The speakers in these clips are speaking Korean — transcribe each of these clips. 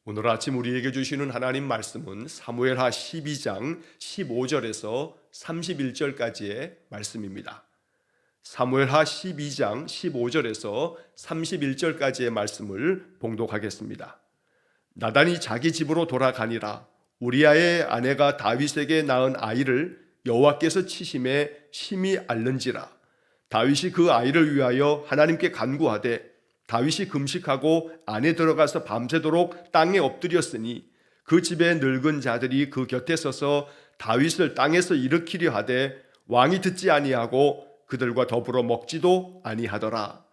오늘 아침 우리에게 주시는 하나님 말씀은 사무엘하 12장 15절에서 31절까지의 말씀입니다. 사무엘하 12장 15절에서 31절까지의 말씀을 봉독하겠습니다. 나단이 자기 집으로 돌아가니라. 우리아의 아내가 다윗에게 낳은 아이를 여호와께서 치심에 심히 앓는지라. 다윗이 그 아이를 위하여 하나님께 간구하되 다윗이 금식하고 안에 들어가서 밤새도록 땅에 엎드렸으니 그 집의 늙은 자들이 그 곁에 서서 다윗을 땅에서 일으키려 하되 왕이 듣지 아니하고 그들과 더불어 먹지도 아니하더라.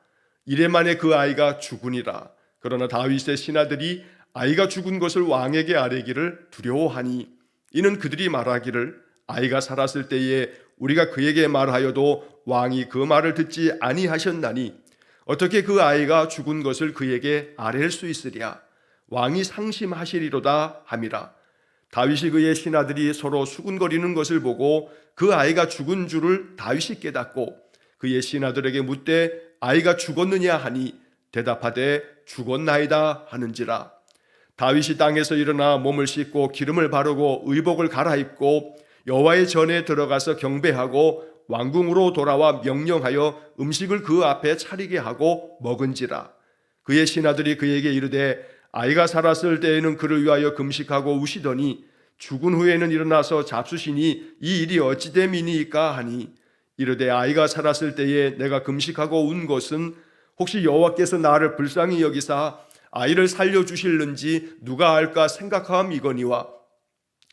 이래만에 그 아이가 죽으니라. 그러나 다윗의 신하들이 아이가 죽은 것을 왕에게 아뢰기를 두려워하니 이는 그들이 말하기를 아이가 살았을 때에 우리가 그에게 말하여도 왕이 그 말을 듣지 아니하셨나니 어떻게 그 아이가 죽은 것을 그에게 아뢰일 수 있으랴. 왕이 상심하시리로다 함이라. 다윗이 그의 신하들이 서로 수군거리는 것을 보고 그 아이가 죽은 줄을 다윗이 깨닫고 그의 신하들에게 묻되 아이가 죽었느냐 하니 대답하되 죽었나이다 하는지라. 다윗이 땅에서 일어나 몸을 씻고 기름을 바르고 의복을 갈아입고 여호와의 전에 들어가서 경배하고 왕궁으로 돌아와 명령하여 음식을 그 앞에 차리게 하고 먹은지라. 그의 신하들이 그에게 이르되 아이가 살았을 때에는 그를 위하여 금식하고 우시더니 죽은 후에는 일어나서 잡수시니 이 일이 어찌 됨이니까 하니 이르되 아이가 살았을 때에 내가 금식하고 운 것은 혹시 여호와께서 나를 불쌍히 여기사 아이를 살려주실는지 누가 알까 생각함이거니와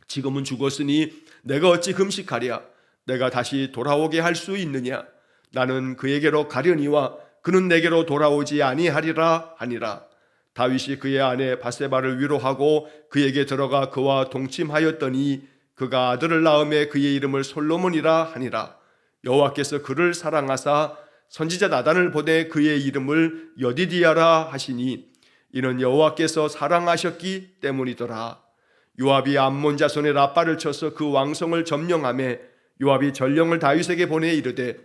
지금은 죽었으니 내가 어찌 금식하랴. 내가 다시 돌아오게 할 수 있느냐. 나는 그에게로 가려니와 그는 내게로 돌아오지 아니하리라 하니라. 다윗이 그의 아내 바세바를 위로하고 그에게 들어가 그와 동침하였더니 그가 아들을 낳음에 그의 이름을 솔로몬이라 하니라. 여호와께서 그를 사랑하사 선지자 나단을 보내 그의 이름을 여디디아라 하시니 이는 여호와께서 사랑하셨기 때문이더라. 요압이 암몬 자손의 라빠를 쳐서 그 왕성을 점령하며 요압이 전령을 다윗에게 보내 이르되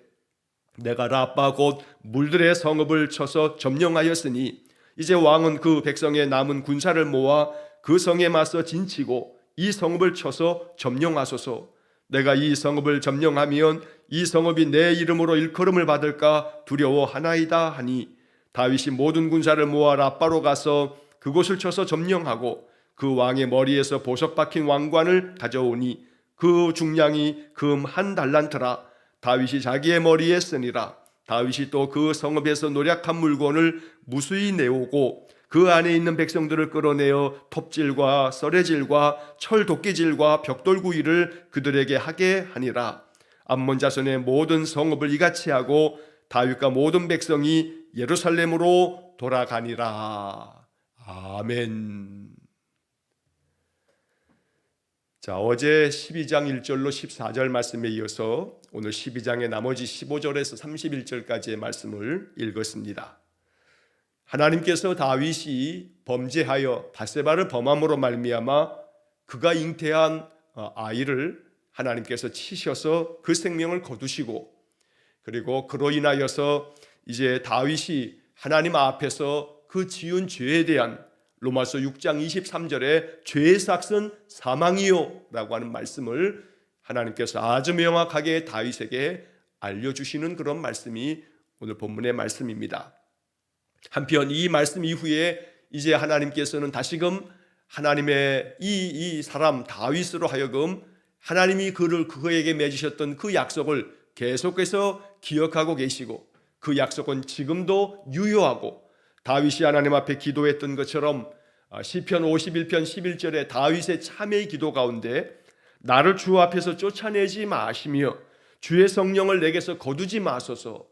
내가 라빠 곧 물들의 성읍을 쳐서 점령하였으니 이제 왕은 그 백성의 남은 군사를 모아 그 성에 맞서 진치고 이 성읍을 쳐서 점령하소서. 내가 이 성읍을 점령하면 이 성읍이 내 이름으로 일컬음을 받을까 두려워하나이다 하니 다윗이 모든 군사를 모아 라빠로 가서 그곳을 쳐서 점령하고 그 왕의 머리에서 보석 박힌 왕관을 가져오니 그 중량이 금 1달란트라. 다윗이 자기의 머리에 쓰니라. 다윗이 또 그 성읍에서 노략한 물건을 무수히 내오고 그 안에 있는 백성들을 끌어내어 톱질과 썰애질과 철도끼질과 벽돌구이를 그들에게 하게 하니라. 암몬 자손의 모든 성읍을 이같이 하고 다윗과 모든 백성이 예루살렘으로 돌아가니라. 아멘. 자, 어제 12장 1절로 14절 말씀에 이어서 오늘 12장의 나머지 15절에서 31절까지의 말씀을 읽었습니다. 하나님께서 다윗이 범죄하여 바세바를 범함으로 말미암아 그가 잉태한 아이를 하나님께서 치셔서 그 생명을 거두시고 그리고 그로 인하여서 이제 다윗이 하나님 앞에서 그 지은 죄에 대한 로마서 6장 23절에 죄의 삭은 사망이요 라고 하는 말씀을 하나님께서 아주 명확하게 다윗에게 알려주시는 그런 말씀이 오늘 본문의 말씀입니다. 한편 이 말씀 이후에 이제 하나님께서는 다시금 하나님의 이 사람 다윗으로 하여금 하나님이 그에게 맺으셨던 그 약속을 계속해서 기억하고 계시고 그 약속은 지금도 유효하고 다윗이 하나님 앞에 기도했던 것처럼 시편 51편 11절에 다윗의 참회의 기도 가운데 나를 주 앞에서 쫓아내지 마시며 주의 성령을 내게서 거두지 마소서.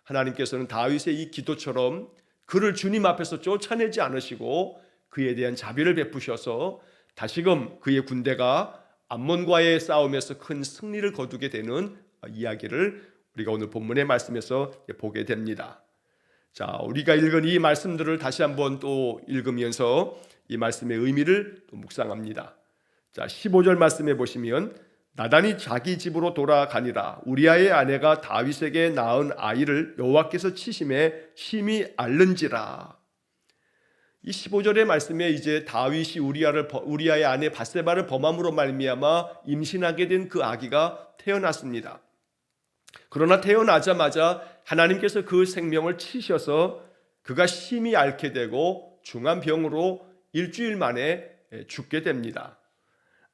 하나님께서는 다윗의 이 기도처럼 그를 주님 앞에서 쫓아내지 않으시고 그에 대한 자비를 베푸셔서 다시금 그의 군대가 암몬과의 싸움에서 큰 승리를 거두게 되는 이야기를 우리가 오늘 본문의 말씀에서 보게 됩니다. 자, 우리가 읽은 이 말씀들을 다시 한번 또 읽으면서 이 말씀의 의미를 또 묵상합니다. 자, 15절 말씀해 보시면 나단이 자기 집으로 돌아가니라. 우리아의 아내가 다윗에게 낳은 아이를 여호와께서 치심에 심히 앓는지라. 이 15절의 말씀에 이제 다윗이 우리아의 아내 밧세바를 범함으로 말미암아 임신하게 된 그 아기가 태어났습니다. 그러나 태어나자마자 하나님께서 그 생명을 치셔서 그가 심히 앓게 되고 중한 병으로 일주일 만에 죽게 됩니다.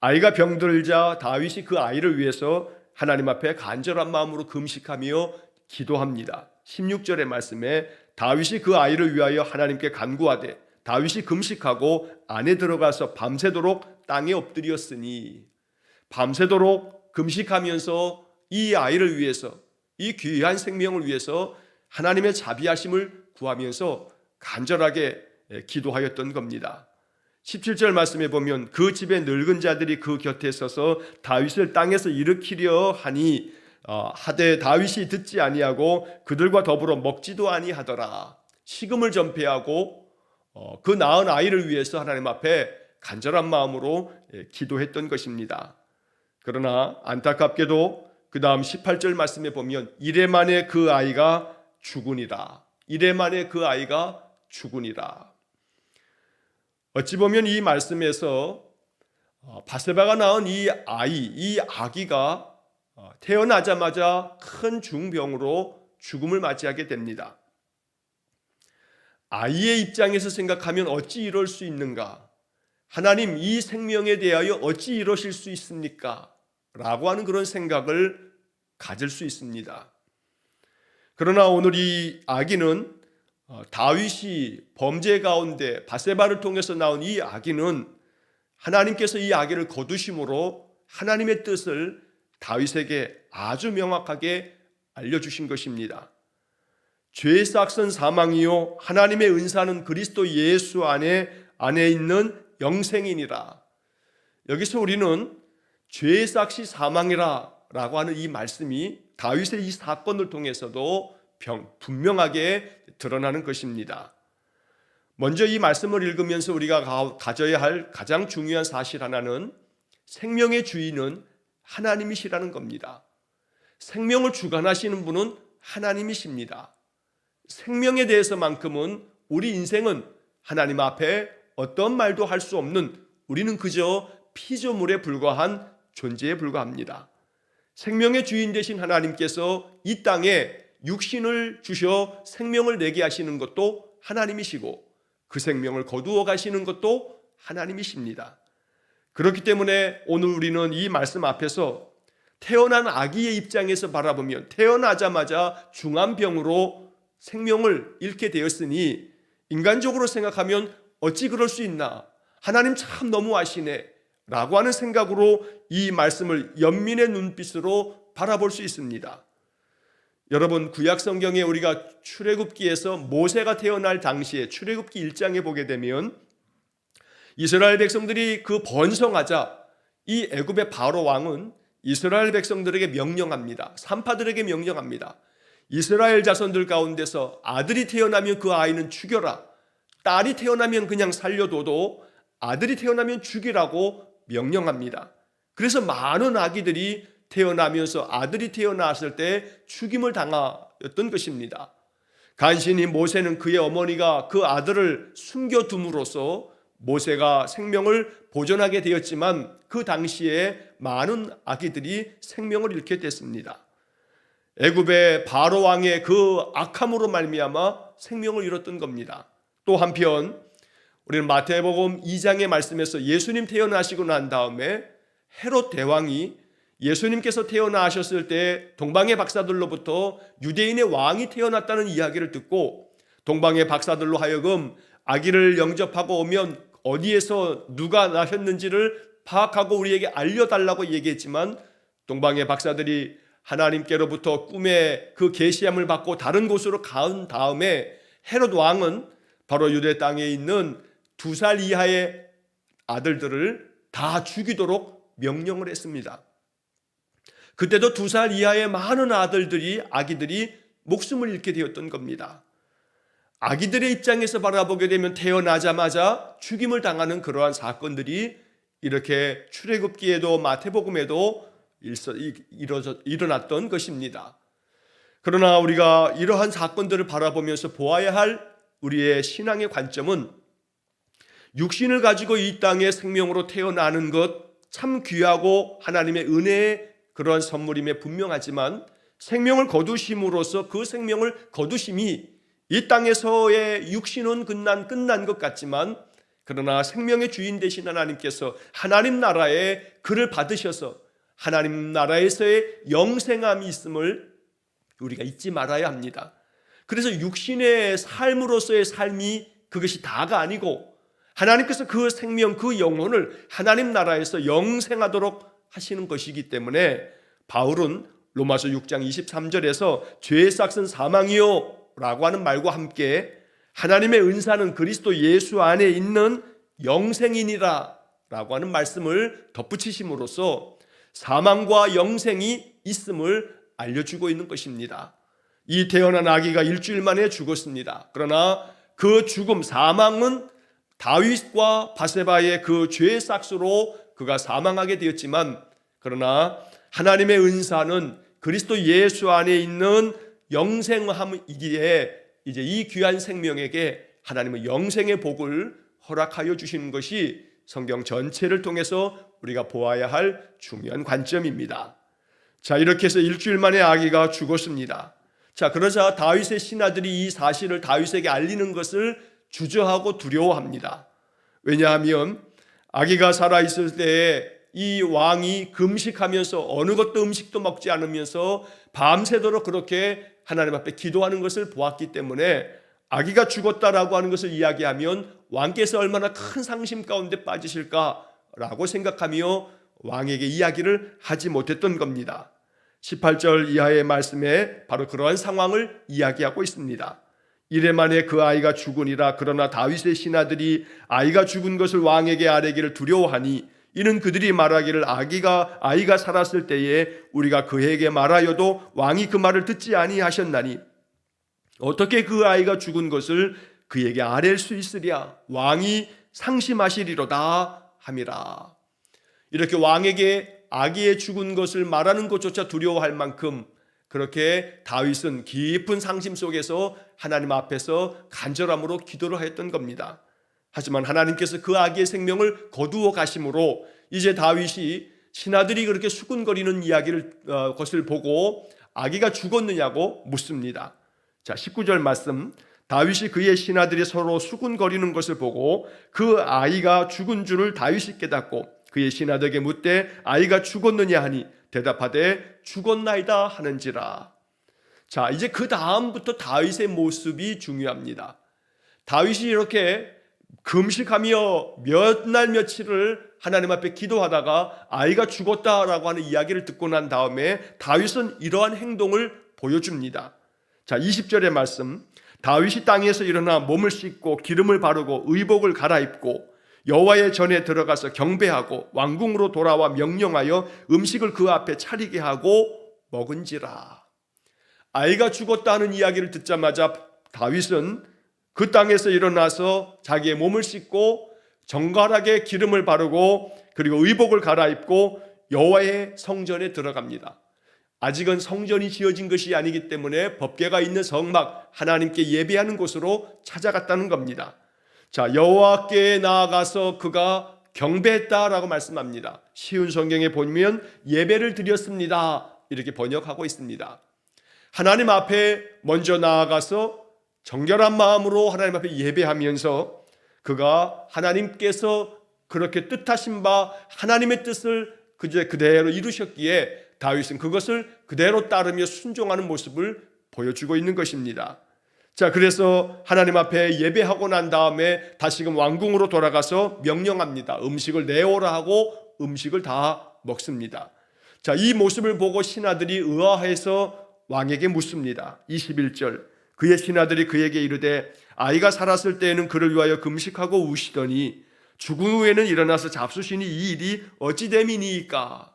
아이가 병들자 다윗이 그 아이를 위해서 하나님 앞에 간절한 마음으로 금식하며 기도합니다. 16절의 말씀에 다윗이 그 아이를 위하여 하나님께 간구하되 다윗이 금식하고 안에 들어가서 밤새도록 땅에 엎드렸으니, 밤새도록 금식하면서 이 아이를 위해서, 이 귀한 생명을 위해서 하나님의 자비하심을 구하면서 간절하게 기도하였던 겁니다. 17절 말씀에 보면 그 집의 늙은 자들이 그 곁에 서서 다윗을 땅에서 일으키려 하니 하되 다윗이 듣지 아니하고 그들과 더불어 먹지도 아니하더라. 식음을 전폐하고 그 낳은 아이를 위해서 하나님 앞에 간절한 마음으로 기도했던 것입니다. 그러나 안타깝게도 그 다음 18절 말씀에 보면 이래 만에 그 아이가 죽으니라. 이래 만에 그 아이가 죽으니라. 어찌 보면 이 말씀에서 밧세바가 낳은 이 아기가 태어나자마자 큰 중병으로 죽음을 맞이하게 됩니다. 아이의 입장에서 생각하면 어찌 이럴 수 있는가? 하나님, 이 생명에 대하여 어찌 이러실 수 있습니까? 라고 하는 그런 생각을 가질 수 있습니다. 그러나 오늘 이 아기는 다윗이 범죄 가운데 밧세바를 통해서 나온 이 아기는 하나님께서 이 아기를 거두심으로 하나님의 뜻을 다윗에게 아주 명확하게 알려주신 것입니다. 죄의 싹은 사망이요 하나님의 은사는 그리스도 예수 안에 있는 영생이니라. 여기서 우리는 죄의 싹이 사망이라 라고 하는 이 말씀이 다윗의 이 사건을 통해서도 분명하게 드러나는 것입니다. 먼저 이 말씀을 읽으면서 우리가 가져야 할 가장 중요한 사실 하나는 생명의 주인은 하나님이시라는 겁니다. 생명을 주관하시는 분은 하나님이십니다. 생명에 대해서만큼은 우리 인생은 하나님 앞에 어떤 말도 할 수 없는, 우리는 그저 피조물에 불과한 존재에 불과합니다. 생명의 주인 되신 하나님께서 이 땅에 육신을 주셔 생명을 내게 하시는 것도 하나님이시고 그 생명을 거두어 가시는 것도 하나님이십니다. 그렇기 때문에 오늘 우리는 이 말씀 앞에서 태어난 아기의 입장에서 바라보면 태어나자마자 중한 병으로 생명을 잃게 되었으니 인간적으로 생각하면 어찌 그럴 수 있나? 하나님 참 너무하시네 라고 하는 생각으로 이 말씀을 연민의 눈빛으로 바라볼 수 있습니다. 여러분, 구약 성경에 우리가 출애굽기에서 모세가 태어날 당시에 출애굽기 1장에 보게 되면 이스라엘 백성들이 그 번성하자 이 애굽의 바로 왕은 이스라엘 백성들에게 명령합니다. 산파들에게 명령합니다. 이스라엘 자손들 가운데서 아들이 태어나면 그 아이는 죽여라. 딸이 태어나면 그냥 살려둬도 아들이 태어나면 죽이라고 명령합니다. 그래서 많은 아기들이 태어나면서 아들이 태어났을 때 죽임을 당하였던 것입니다. 간신히 모세는 그의 어머니가 그 아들을 숨겨둠으로써 모세가 생명을 보존하게 되었지만 그 당시에 많은 아기들이 생명을 잃게 됐습니다. 애굽의 바로 왕의 그 악함으로 말미암아 생명을 잃었던 겁니다. 또 한편 우리는 마태복음 2장의 말씀에서 예수님 태어나시고 난 다음에 헤롯 대왕이 예수님께서 태어나셨을 때 동방의 박사들로부터 유대인의 왕이 태어났다는 이야기를 듣고 동방의 박사들로 하여금 아기를 영접하고 오면 어디에서 누가 나셨는지를 파악하고 우리에게 알려달라고 얘기했지만 동방의 박사들이 하나님께로부터 꿈의 그 계시함을 받고 다른 곳으로 간 다음에 헤롯 왕은 바로 유대 땅에 있는 2살 이하의 아들들을 다 죽이도록 명령을 했습니다. 그때도 2살 이하의 많은 아기들이 목숨을 잃게 되었던 겁니다. 아기들의 입장에서 바라보게 되면 태어나자마자 죽임을 당하는 그러한 사건들이 이렇게 출애굽기에도 마태복음에도 일어났던 것입니다. 그러나 우리가 이러한 사건들을 바라보면서 보아야 할 우리의 신앙의 관점은 육신을 가지고 이 땅에 생명으로 태어나는 것 참 귀하고 하나님의 은혜의 그러한 선물임에 분명하지만 생명을 거두심으로써 그 생명을 거두심이 이 땅에서의 육신은 끝난 것 같지만 그러나 생명의 주인 되신 하나님께서 하나님 나라에 그를 받으셔서 하나님 나라에서의 영생함이 있음을 우리가 잊지 말아야 합니다. 그래서 육신의 삶으로서의 삶이 그것이 다가 아니고 하나님께서 그 생명, 그 영혼을 하나님 나라에서 영생하도록 하시는 것이기 때문에 바울은 로마서 6장 23절에서 죄의 삭은 사망이요 라고 하는 말과 함께 하나님의 은사는 그리스도 예수 안에 있는 영생이니라 라고 하는 말씀을 덧붙이심으로써 사망과 영생이 있음을 알려주고 있는 것입니다. 이 태어난 아기가 일주일 만에 죽었습니다. 그러나 그 죽음, 사망은 다윗과 바세바의 그 죄의 삭수로 그가 사망하게 되었지만 그러나 하나님의 은사는 그리스도 예수 안에 있는 영생함이기에 이제 이 귀한 생명에게 하나님은 영생의 복을 허락하여 주시는 것이 성경 전체를 통해서 우리가 보아야 할 중요한 관점입니다. 자, 이렇게 해서 일주일 만에 아기가 죽었습니다. 자, 그러자 다윗의 신하들이 이 사실을 다윗에게 알리는 것을 주저하고 두려워합니다. 왜냐하면 아기가 살아있을 때에 이 왕이 금식하면서 어느 것도 음식도 먹지 않으면서 밤새도록 그렇게 하나님 앞에 기도하는 것을 보았기 때문에 아기가 죽었다라고 하는 것을 이야기하면 왕께서 얼마나 큰 상심 가운데 빠지실까라고 생각하며 왕에게 이야기를 하지 못했던 겁니다. 18절 이하의 말씀에 바로 그러한 상황을 이야기하고 있습니다. 이래 만에 그 아이가 죽으니라. 그러나 다윗의 신하들이 아이가 죽은 것을 왕에게 아뢰기를 두려워하니 이는 그들이 말하기를 아이가 살았을 때에 우리가 그에게 말하여도 왕이 그 말을 듣지 아니하셨나니 어떻게 그 아이가 죽은 것을 그에게 아뢰 수 있으랴. 왕이 상심하시리로다 함이라. 이렇게 왕에게 아기의 죽은 것을 말하는 것조차 두려워할 만큼 그렇게 다윗은 깊은 상심 속에서 하나님 앞에서 간절함으로 기도를 하였던 겁니다. 하지만 하나님께서 그 아기의 생명을 거두어 가심으로 이제 다윗이 신하들이 그렇게 수군거리는 것을 보고 아기가 죽었느냐고 묻습니다. 자, 19절 말씀. 다윗이 그의 신하들이 서로 수군거리는 것을 보고 그 아이가 죽은 줄을 다윗이 깨닫고 그의 신하들에게 묻되 아이가 죽었느냐 하니 대답하되 죽었나이다 하는지라. 자, 이제 그 다음부터 다윗의 모습이 중요합니다. 다윗이 이렇게 금식하며 몇 날 며칠을 하나님 앞에 기도하다가 아이가 죽었다라고 하는 이야기를 듣고 난 다음에 다윗은 이러한 행동을 보여줍니다. 자, 20절의 말씀. 다윗이 땅에서 일어나 몸을 씻고 기름을 바르고 의복을 갈아입고 여호와의 전에 들어가서 경배하고 왕궁으로 돌아와 명령하여 음식을 그 앞에 차리게 하고 먹은지라. 아이가 죽었다는 이야기를 듣자마자 다윗은 그 땅에서 일어나서 자기의 몸을 씻고 정갈하게 기름을 바르고 그리고 의복을 갈아입고 여호와의 성전에 들어갑니다. 아직은 성전이 지어진 것이 아니기 때문에 법궤가 있는 성막, 하나님께 예배하는 곳으로 찾아갔다는 겁니다. 자, 여호와께 나아가서 그가 경배했다라고 말씀합니다. 쉬운 성경에 보면 예배를 드렸습니다 이렇게 번역하고 있습니다. 하나님 앞에 먼저 나아가서 정결한 마음으로 하나님 앞에 예배하면서 그가 하나님께서 그렇게 뜻하신 바 하나님의 뜻을 그대로 이루셨기에 다윗은 그것을 그대로 따르며 순종하는 모습을 보여주고 있는 것입니다. 자, 그래서 하나님 앞에 예배하고 난 다음에 다시금 왕궁으로 돌아가서 명령합니다. 음식을 내오라 하고 음식을 다 먹습니다. 자, 이 모습을 보고 신하들이 의아해서 왕에게 묻습니다. 21절. 그의 신하들이 그에게 이르되 아이가 살았을 때에는 그를 위하여 금식하고 우시더니 죽은 후에는 일어나서 잡수시니 이 일이 어찌 됨이니이까?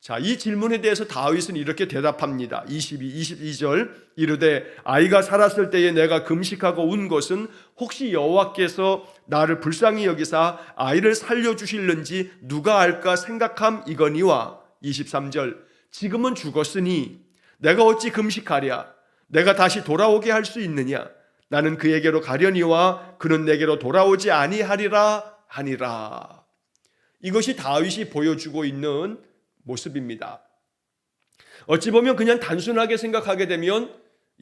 자, 이 질문에 대해서 다윗은 이렇게 대답합니다. 22절 이르되 아이가 살았을 때에 내가 금식하고 운 것은 혹시 여호와께서 나를 불쌍히 여기사 아이를 살려주실는지 누가 알까 생각함 이거니와. 23절 지금은 죽었으니 내가 어찌 금식하랴? 내가 다시 돌아오게 할 수 있느냐? 나는 그에게로 가려니와 그는 내게로 돌아오지 아니하리라 하니라. 이것이 다윗이 보여주고 있는 모습입니다. 어찌 보면 그냥 단순하게 생각하게 되면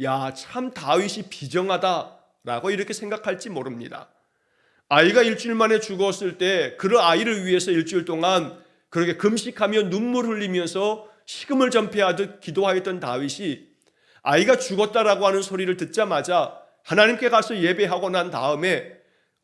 야, 참 다윗이 비정하다라고 이렇게 생각할지 모릅니다. 아이가 일주일 만에 죽었을 때 그 아이를 위해서 일주일 동안 그렇게 금식하며 눈물 흘리면서 식음을 전폐하듯 기도하였던 다윗이 아이가 죽었다라고 하는 소리를 듣자마자 하나님께 가서 예배하고 난 다음에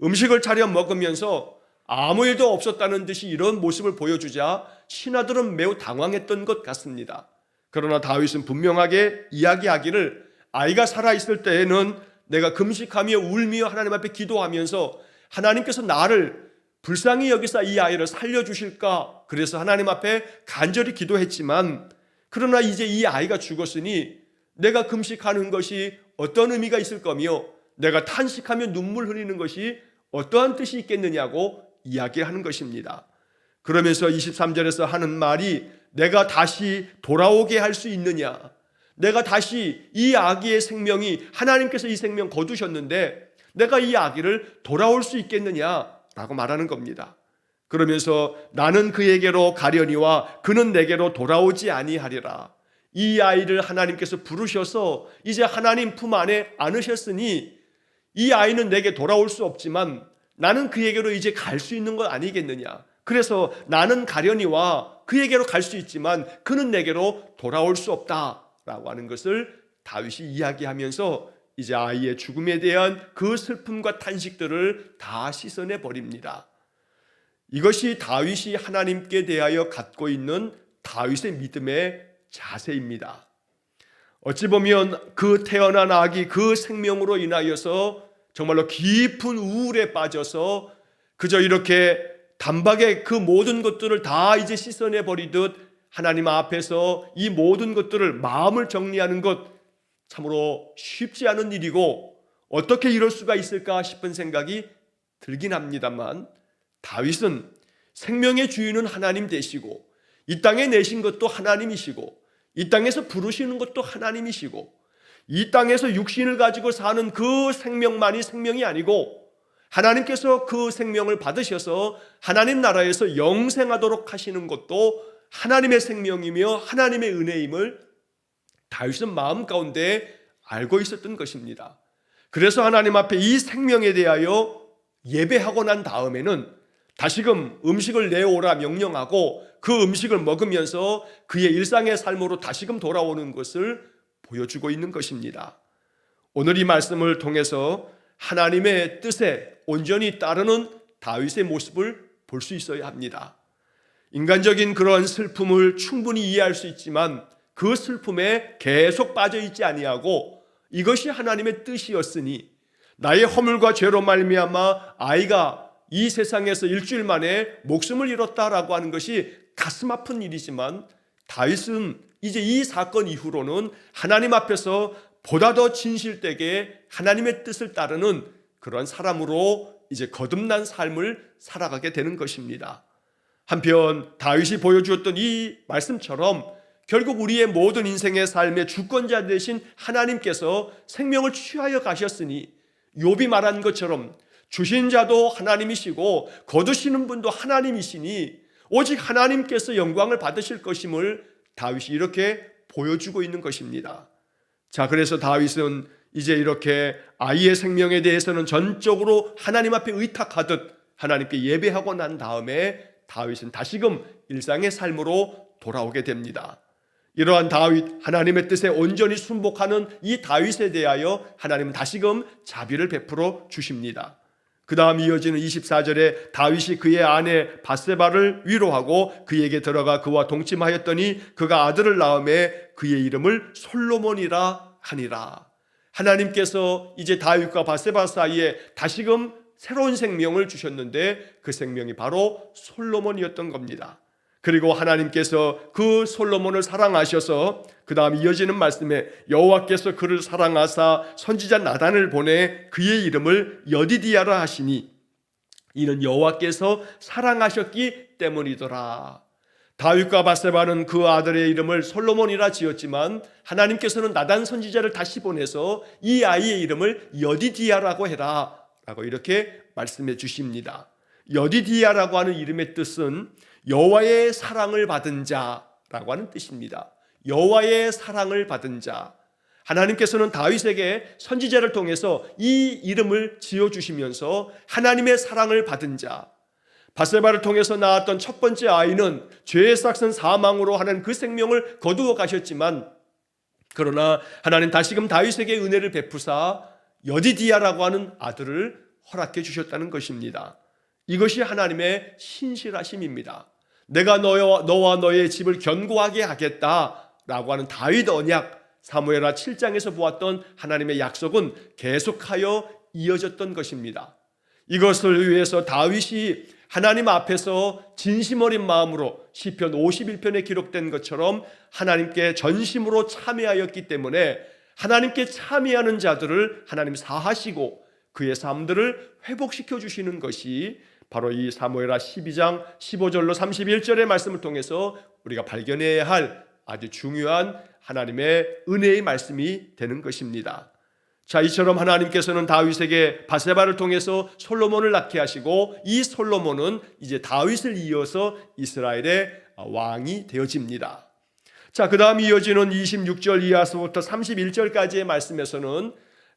음식을 차려 먹으면서 아무 일도 없었다는 듯이 이런 모습을 보여주자 신하들은 매우 당황했던 것 같습니다. 그러나 다윗은 분명하게 이야기하기를 아이가 살아있을 때에는 내가 금식하며 울며 하나님 앞에 기도하면서 하나님께서 나를 불쌍히 여기사 이 아이를 살려주실까, 그래서 하나님 앞에 간절히 기도했지만, 그러나 이제 이 아이가 죽었으니 내가 금식하는 것이 어떤 의미가 있을 거며 내가 탄식하며 눈물 흘리는 것이 어떠한 뜻이 있겠느냐고 이야기하는 것입니다. 그러면서 23절에서 하는 말이 내가 다시 돌아오게 할 수 있느냐, 내가 다시 이 아기의 생명이 하나님께서 이 생명 거두셨는데 내가 이 아기를 돌아올 수 있겠느냐라고 말하는 겁니다. 그러면서 나는 그에게로 가려니와 그는 내게로 돌아오지 아니하리라. 이 아이를 하나님께서 부르셔서 이제 하나님 품 안에 안으셨으니 이 아이는 내게 돌아올 수 없지만 나는 그에게로 이제 갈 수 있는 것 아니겠느냐. 그래서 나는 가려니와 그에게로 갈 수 있지만 그는 내게로 돌아올 수 없다라고 하는 것을 다윗이 이야기하면서 이제 아이의 죽음에 대한 그 슬픔과 탄식들을 다 씻어내 버립니다. 이것이 다윗이 하나님께 대하여 갖고 있는 다윗의 믿음의 자세입니다. 어찌 보면 그 태어난 아기 그 생명으로 인하여서 정말로 깊은 우울에 빠져서 그저 이렇게 단박에 그 모든 것들을 다 이제 씻어내 버리듯 하나님 앞에서 이 모든 것들을 마음을 정리하는 것 참으로 쉽지 않은 일이고 어떻게 이럴 수가 있을까 싶은 생각이 들긴 합니다만, 다윗은 생명의 주인은 하나님 되시고 이 땅에 내신 것도 하나님이시고 이 땅에서 부르시는 것도 하나님이시고 이 땅에서 육신을 가지고 사는 그 생명만이 생명이 아니고 하나님께서 그 생명을 받으셔서 하나님 나라에서 영생하도록 하시는 것도 하나님의 생명이며 하나님의 은혜임을 다윗은 마음 가운데 알고 있었던 것입니다. 그래서 하나님 앞에 이 생명에 대하여 예배하고 난 다음에는 다시금 음식을 내오라 명령하고 그 음식을 먹으면서 그의 일상의 삶으로 다시금 돌아오는 것을 보여주고 있는 것입니다. 오늘 이 말씀을 통해서 하나님의 뜻에 온전히 따르는 다윗의 모습을 볼 수 있어야 합니다. 인간적인 그런 슬픔을 충분히 이해할 수 있지만 그 슬픔에 계속 빠져 있지 아니하고 이것이 하나님의 뜻이었으니 나의 허물과 죄로 말미암아 아이가 이 세상에서 일주일 만에 목숨을 잃었다라고 하는 것이 가슴 아픈 일이지만 다윗은 이제 이 사건 이후로는 하나님 앞에서 보다 더 진실되게 하나님의 뜻을 따르는 그런 사람으로 이제 거듭난 삶을 살아가게 되는 것입니다. 한편 다윗이 보여주었던 이 말씀처럼 결국 우리의 모든 인생의 삶의 주권자 되신 하나님께서 생명을 취하여 가셨으니 욥이 말한 것처럼 주신 자도 하나님이시고 거두시는 분도 하나님이시니 오직 하나님께서 영광을 받으실 것임을 다윗이 이렇게 보여주고 있는 것입니다. 자, 그래서 다윗은 이제 이렇게 아이의 생명에 대해서는 전적으로 하나님 앞에 의탁하듯 하나님께 예배하고 난 다음에 다윗은 다시금 일상의 삶으로 돌아오게 됩니다. 이러한 다윗, 하나님의 뜻에 온전히 순복하는 이 다윗에 대하여 하나님은 다시금 자비를 베풀어 주십니다. 그 다음 이어지는 24절에 다윗이 그의 아내 밧세바를 위로하고 그에게 들어가 그와 동침하였더니 그가 아들을 낳음에 그의 이름을 솔로몬이라 하니라. 하나님께서 이제 다윗과 밧세바 사이에 다시금 새로운 생명을 주셨는데 그 생명이 바로 솔로몬이었던 겁니다. 그리고 하나님께서 그 솔로몬을 사랑하셔서 그 다음 이어지는 말씀에 여호와께서 그를 사랑하사 선지자 나단을 보내 그의 이름을 여디디야라 하시니 이는 여호와께서 사랑하셨기 때문이더라. 다윗과 바세바는 그 아들의 이름을 솔로몬이라 지었지만 하나님께서는 나단 선지자를 다시 보내서 이 아이의 이름을 여디디아라고 해라 라고 이렇게 말씀해 주십니다. 여디디아라고 하는 이름의 뜻은 여호와의 사랑을 받은 자라고 하는 뜻입니다. 여호와의 사랑을 받은 자. 하나님께서는 다윗에게 선지자를 통해서 이 이름을 지어주시면서 하나님의 사랑을 받은 자, 바세바를 통해서 낳았던 첫 번째 아이는 죄의 싹슨 사망으로 하는 그 생명을 거두어 가셨지만, 그러나 하나님 다시금 다윗에게 은혜를 베푸사 여디디아라고 하는 아들을 허락해 주셨다는 것입니다. 이것이 하나님의 신실하심입니다. 내가 너와 너의 집을 견고하게 하겠다라고 하는 다윗 언약, 사무엘하 7장에서 보았던 하나님의 약속은 계속하여 이어졌던 것입니다. 이것을 위해서 다윗이 하나님 앞에서 진심 어린 마음으로 시편 51편에 기록된 것처럼 하나님께 전심으로 참여하였기 때문에 하나님께 참여하는 자들을 하나님 사하시고 그의 삶들을 회복시켜 주시는 것이 바로 이 사무엘하 12장 15절로 31절의 말씀을 통해서 우리가 발견해야 할 아주 중요한 하나님의 은혜의 말씀이 되는 것입니다. 자, 이처럼 하나님께서는 다윗에게 바세바를 통해서 솔로몬을 낳게 하시고 이 솔로몬은 이제 다윗을 이어서 이스라엘의 왕이 되어집니다. 자, 그 다음 이어지는 26절 이하서부터 31절까지의 말씀에서는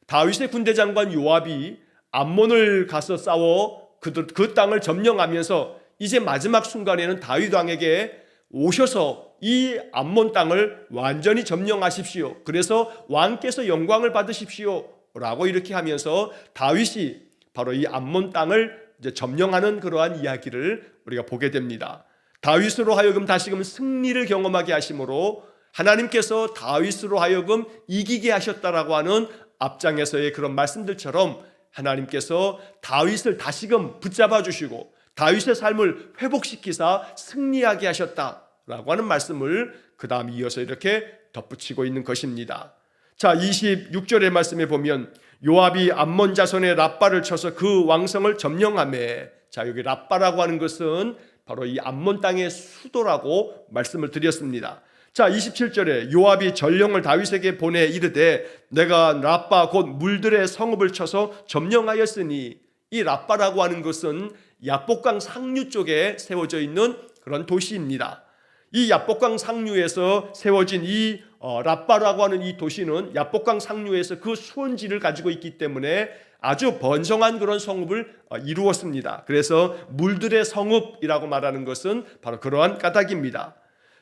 다윗의 군대 장관 요압이 암몬을 가서 싸워 그 땅을 점령하면서 이제 마지막 순간에는 다윗 왕에게 오셔서 이 암몬 땅을 완전히 점령하십시오. 그래서 왕께서 영광을 받으십시오 라고 이렇게 하면서 다윗이 바로 이 암몬 땅을 이제 점령하는 그러한 이야기를 우리가 보게 됩니다. 다윗으로 하여금 다시금 승리를 경험하게 하심으로 하나님께서 다윗으로 하여금 이기게 하셨다라고 하는 앞장에서의 그런 말씀들처럼 하나님께서 다윗을 다시금 붙잡아 주시고 다윗의 삶을 회복시키사 승리하게 하셨다라고 하는 말씀을 그 다음 이어서 이렇게 덧붙이고 있는 것입니다. 자, 26절의 말씀에 보면 요압이 암몬 자손의 랍바를 쳐서 그 왕성을 점령하매, 자, 여기 랍바라고 하는 것은 바로 이 암몬 땅의 수도라고 말씀을 드렸습니다. 자, 27절에 요압이 전령을 다윗에게 보내 이르되 내가 랍바 곧 물들의 성읍을 쳐서 점령하였으니, 이 랍바라고 하는 것은 야복강 상류 쪽에 세워져 있는 그런 도시입니다. 이 야복강 상류에서 세워진 이 랍바라고 하는 이 도시는 야복강 상류에서 그 수원지를 가지고 있기 때문에 아주 번성한 그런 성읍을 이루었습니다. 그래서 물들의 성읍이라고 말하는 것은 바로 그러한 까닭입니다.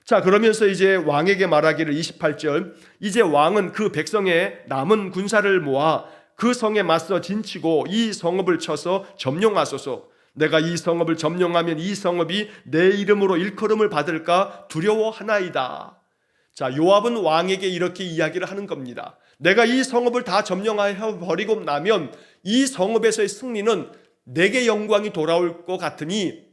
자, 그러면서 이제 왕에게 말하기를 28절, 이제 왕은 그 백성의 남은 군사를 모아 그 성에 맞서 진치고 이 성읍을 쳐서 점령하소서. 내가 이 성읍을 점령하면 이 성읍이 내 이름으로 일컬음을 받을까 두려워하나이다. 자, 요압은 왕에게 이렇게 이야기를 하는 겁니다. 내가 이 성읍을 다 점령하여 버리고 나면 이 성읍에서의 승리는 내게 영광이 돌아올 것 같으니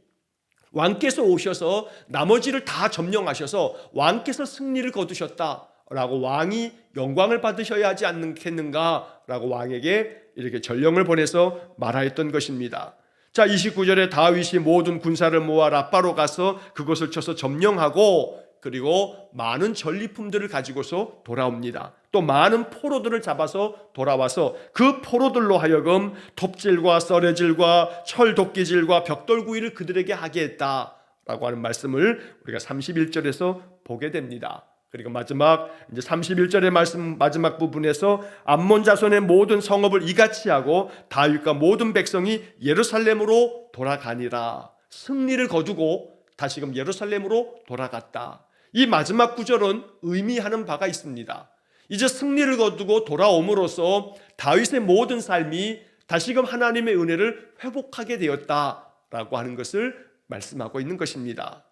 왕께서 오셔서 나머지를 다 점령하셔서 왕께서 승리를 거두셨다라고 왕이 영광을 받으셔야 하지 않겠는가라고 왕에게 이렇게 전령을 보내서 말하였던 것입니다. 자, 29절에 다윗이 모든 군사를 모아 랍바로 가서 그것을 쳐서 점령하고 그리고 많은 전리품들을 가지고서 돌아옵니다. 또 많은 포로들을 잡아서 돌아와서 그 포로들로 하여금 톱질과 썰애질과 철도끼질과 벽돌구이를 그들에게 하게 했다라고 하는 말씀을 우리가 31절에서 보게 됩니다. 그리고 마지막 이제 31절의 말씀 마지막 부분에서 암몬 자손의 모든 성읍을 이같이 하고 다윗과 모든 백성이 예루살렘으로 돌아가니라. 승리를 거두고 다시금 예루살렘으로 돌아갔다. 이 마지막 구절은 의미하는 바가 있습니다. 이제 승리를 거두고 돌아옴으로써 다윗의 모든 삶이 다시금 하나님의 은혜를 회복하게 되었다라고 하는 것을 말씀하고 있는 것입니다.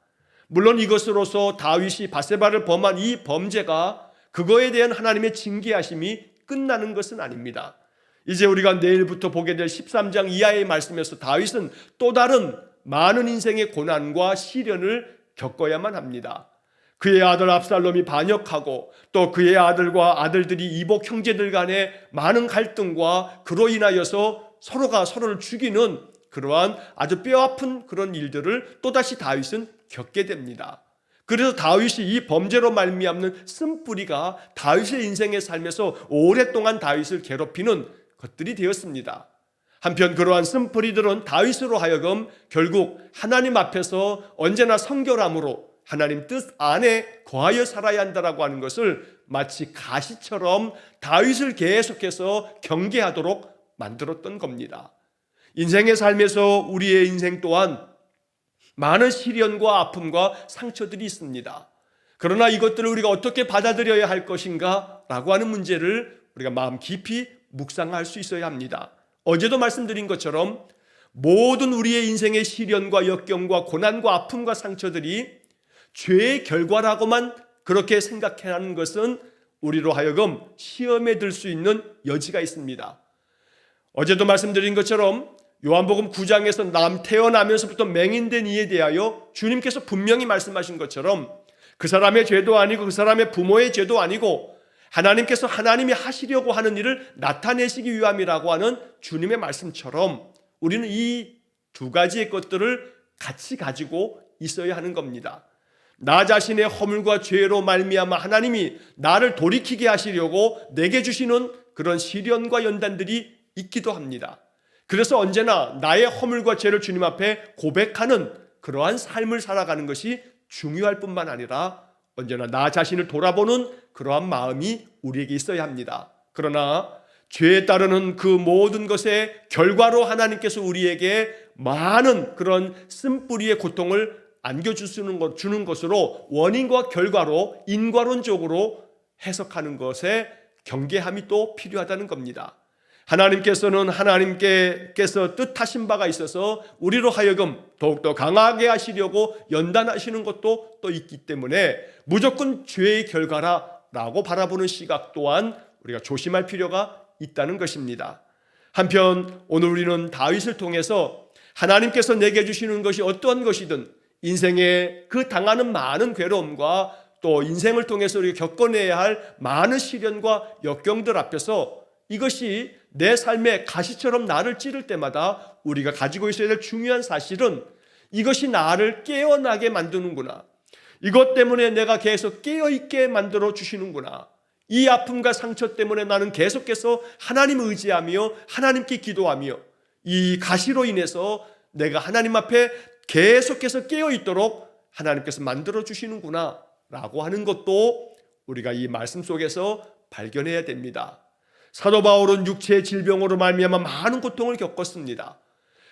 물론 이것으로서 다윗이 바세바를 범한 이 범죄가 그거에 대한 하나님의 징계하심이 끝나는 것은 아닙니다. 이제 우리가 내일부터 보게 될 13장 이하의 말씀에서 다윗은 또 다른 많은 인생의 고난과 시련을 겪어야만 합니다. 그의 아들 압살롬이 반역하고 또 그의 아들과 아들들이 이복 형제들 간의 많은 갈등과 그로 인하여서 서로가 서로를 죽이는 그러한 아주 뼈아픈 그런 일들을 또다시 다윗은 겪게 됩니다. 그래서 다윗이 이 범죄로 말미암는 쓴뿌리가 다윗의 인생의 삶에서 오랫동안 다윗을 괴롭히는 것들이 되었습니다. 한편 그러한 쓴뿌리들은 다윗으로 하여금 결국 하나님 앞에서 언제나 성결함으로 하나님 뜻 안에 거하여 살아야 한다라고 하는 것을 마치 가시처럼 다윗을 계속해서 경계하도록 만들었던 겁니다. 인생의 삶에서 우리의 인생 또한 많은 시련과 아픔과 상처들이 있습니다. 그러나 이것들을 우리가 어떻게 받아들여야 할 것인가 라고 하는 문제를 우리가 마음 깊이 묵상할 수 있어야 합니다. 어제도 말씀드린 것처럼 모든 우리의 인생의 시련과 역경과 고난과 아픔과 상처들이 죄의 결과라고만 그렇게 생각하는 것은 우리로 하여금 시험에 들 수 있는 여지가 있습니다. 어제도 말씀드린 것처럼 요한복음 9장에서 태어나면서부터 맹인된 이에 대하여 주님께서 분명히 말씀하신 것처럼 그 사람의 죄도 아니고 그 사람의 부모의 죄도 아니고 하나님께서 하나님이 하시려고 하는 일을 나타내시기 위함이라고 하는 주님의 말씀처럼 우리는 이 두 가지의 것들을 같이 가지고 있어야 하는 겁니다. 나 자신의 허물과 죄로 말미암아 하나님이 나를 돌이키게 하시려고 내게 주시는 그런 시련과 연단들이 있기도 합니다. 그래서 언제나 나의 허물과 죄를 주님 앞에 고백하는 그러한 삶을 살아가는 것이 중요할 뿐만 아니라 언제나 나 자신을 돌아보는 그러한 마음이 우리에게 있어야 합니다. 그러나 죄에 따르는 그 모든 것의 결과로 하나님께서 우리에게 많은 그런 쓴뿌리의 고통을 안겨주는 것으로 원인과 결과로 인과론적으로 해석하는 것에 경계함이 또 필요하다는 겁니다. 하나님께서는 하나님께서 뜻하신 바가 있어서 우리로 하여금 더욱더 강하게 하시려고 연단하시는 것도 또 있기 때문에 무조건 죄의 결과라고 바라보는 시각 또한 우리가 조심할 필요가 있다는 것입니다. 한편 오늘 우리는 다윗을 통해서 하나님께서 내게 주시는 것이 어떠한 것이든 인생에 그 당하는 많은 괴로움과 또 인생을 통해서 우리가 겪어내야 할 많은 시련과 역경들 앞에서 이것이 내 삶의 가시처럼 나를 찌를 때마다 우리가 가지고 있어야 될 중요한 사실은 이것이 나를 깨어나게 만드는구나. 이것 때문에 내가 계속 깨어있게 만들어 주시는구나. 이 아픔과 상처 때문에 나는 계속해서 하나님을 의지하며 하나님께 기도하며 이 가시로 인해서 내가 하나님 앞에 계속해서 깨어있도록 하나님께서 만들어 주시는구나 라고 하는 것도 우리가 이 말씀 속에서 발견해야 됩니다. 사도 바울은 육체의 질병으로 말미암아 많은 고통을 겪었습니다.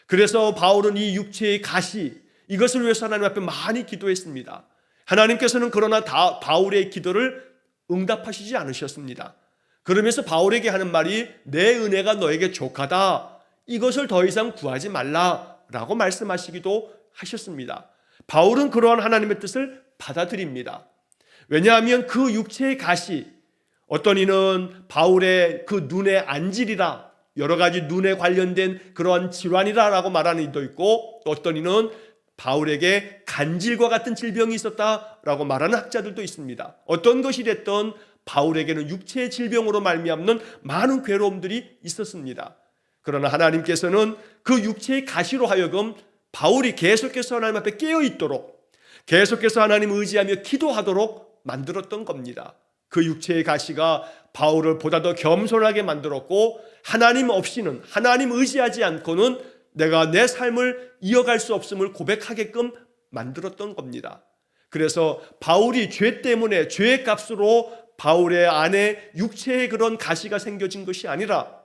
그래서 바울은 이 육체의 가시 이것을 위해서 하나님 앞에 많이 기도했습니다. 하나님께서는 그러나 바울의 기도를 응답하시지 않으셨습니다. 그러면서 바울에게 하는 말이 내 은혜가 너에게 족하다. 이것을 더 이상 구하지 말라라고 말씀하시기도 하셨습니다. 바울은 그러한 하나님의 뜻을 받아들입니다. 왜냐하면 그 육체의 가시 어떤 이는 바울의 그 눈의 안질이라 여러 가지 눈에 관련된 그런 질환이라고 말하는 이도 있고 어떤 이는 바울에게 간질과 같은 질병이 있었다라고 말하는 학자들도 있습니다. 어떤 것이 됐든 바울에게는 육체의 질병으로 말미암는 많은 괴로움들이 있었습니다. 그러나 하나님께서는 그 육체의 가시로 하여금 바울이 계속해서 하나님 앞에 깨어있도록 계속해서 하나님을 의지하며 기도하도록 만들었던 겁니다. 그 육체의 가시가 바울을 보다 더 겸손하게 만들었고 하나님 없이는 하나님 의지하지 않고는 내가 내 삶을 이어갈 수 없음을 고백하게끔 만들었던 겁니다. 그래서 바울이 죄 때문에 죄의 값으로 바울의 안에 육체의 그런 가시가 생겨진 것이 아니라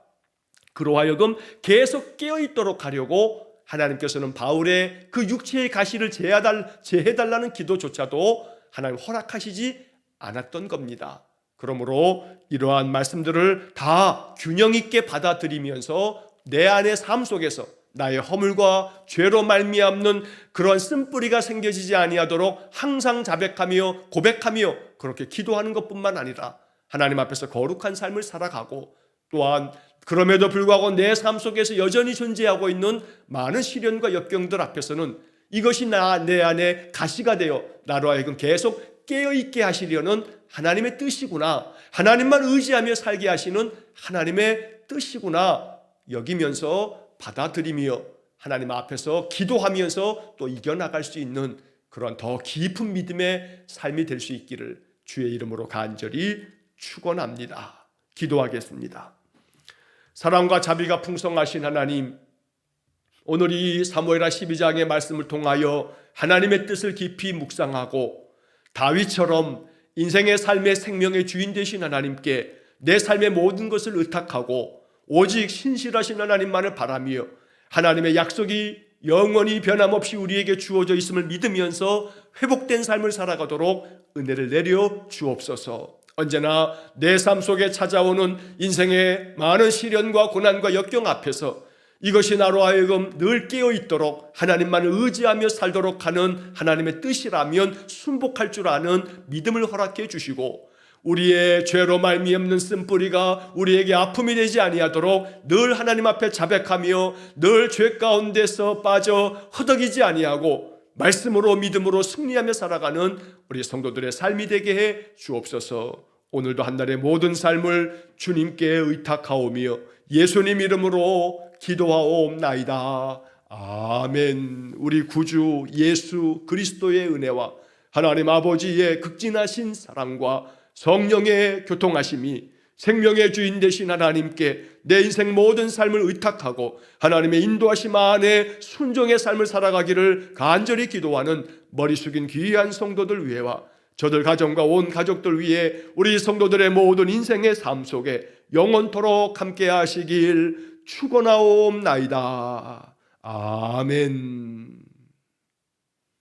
그로 하여금 계속 깨어있도록 하려고 하나님께서는 바울의 그 육체의 가시를 제해달라는 기도조차도 하나님 허락하시지 않았던 겁니다. 그러므로 이러한 말씀들을 다 균형 있게 받아들이면서 내 안의 삶 속에서 나의 허물과 죄로 말미암는 그런 쓴뿌리가 생겨지지 아니하도록 항상 자백하며 고백하며 그렇게 기도하는 것뿐만 아니라 하나님 앞에서 거룩한 삶을 살아가고 또한 그럼에도 불구하고 내 삶 속에서 여전히 존재하고 있는 많은 시련과 역경들 앞에서는 이것이 내 안에 가시가 되어 나로 하여금 계속 깨어있게 하시려는 하나님의 뜻이구나, 하나님만 의지하며 살게 하시는 하나님의 뜻이구나 여기면서 받아들이며 하나님 앞에서 기도하면서 또 이겨나갈 수 있는 그런 더 깊은 믿음의 삶이 될 수 있기를 주의 이름으로 간절히 축원합니다. 기도하겠습니다. 사랑과 자비가 풍성하신 하나님, 오늘 이 사무엘하 12장의 말씀을 통하여 하나님의 뜻을 깊이 묵상하고 다윗처럼 인생의 삶의 생명의 주인 되신 하나님께 내 삶의 모든 것을 의탁하고 오직 신실하신 하나님만을 바라며 하나님의 약속이 영원히 변함없이 우리에게 주어져 있음을 믿으면서 회복된 삶을 살아가도록 은혜를 내려 주옵소서. 언제나 내 삶 속에 찾아오는 인생의 많은 시련과 고난과 역경 앞에서 이것이 나로 하여금 늘 깨어 있도록 하나님만을 의지하며 살도록 하는 하나님의 뜻이라면 순복할 줄 아는 믿음을 허락해 주시고, 우리의 죄로 말미암는 쓴뿌리가 우리에게 아픔이 되지 아니하도록 늘 하나님 앞에 자백하며 늘 죄 가운데서 빠져 허덕이지 아니하고 말씀으로 믿음으로 승리하며 살아가는 우리 성도들의 삶이 되게 해 주옵소서. 오늘도 한날의 모든 삶을 주님께 의탁하오며 예수님 이름으로 기도하옵나이다. 아멘. 우리 구주 예수 그리스도의 은혜와 하나님 아버지의 극진하신 사랑과 성령의 교통하심이 생명의 주인 되신 하나님께 내 인생 모든 삶을 의탁하고 하나님의 인도하심 안에 순종의 삶을 살아가기를 간절히 기도하는 머리 숙인 귀한 성도들 위해와 저들 가정과 온 가족들 위해 우리 성도들의 모든 인생의 삶 속에 영원토록 함께 하시길 축원하옵나이다. 아멘.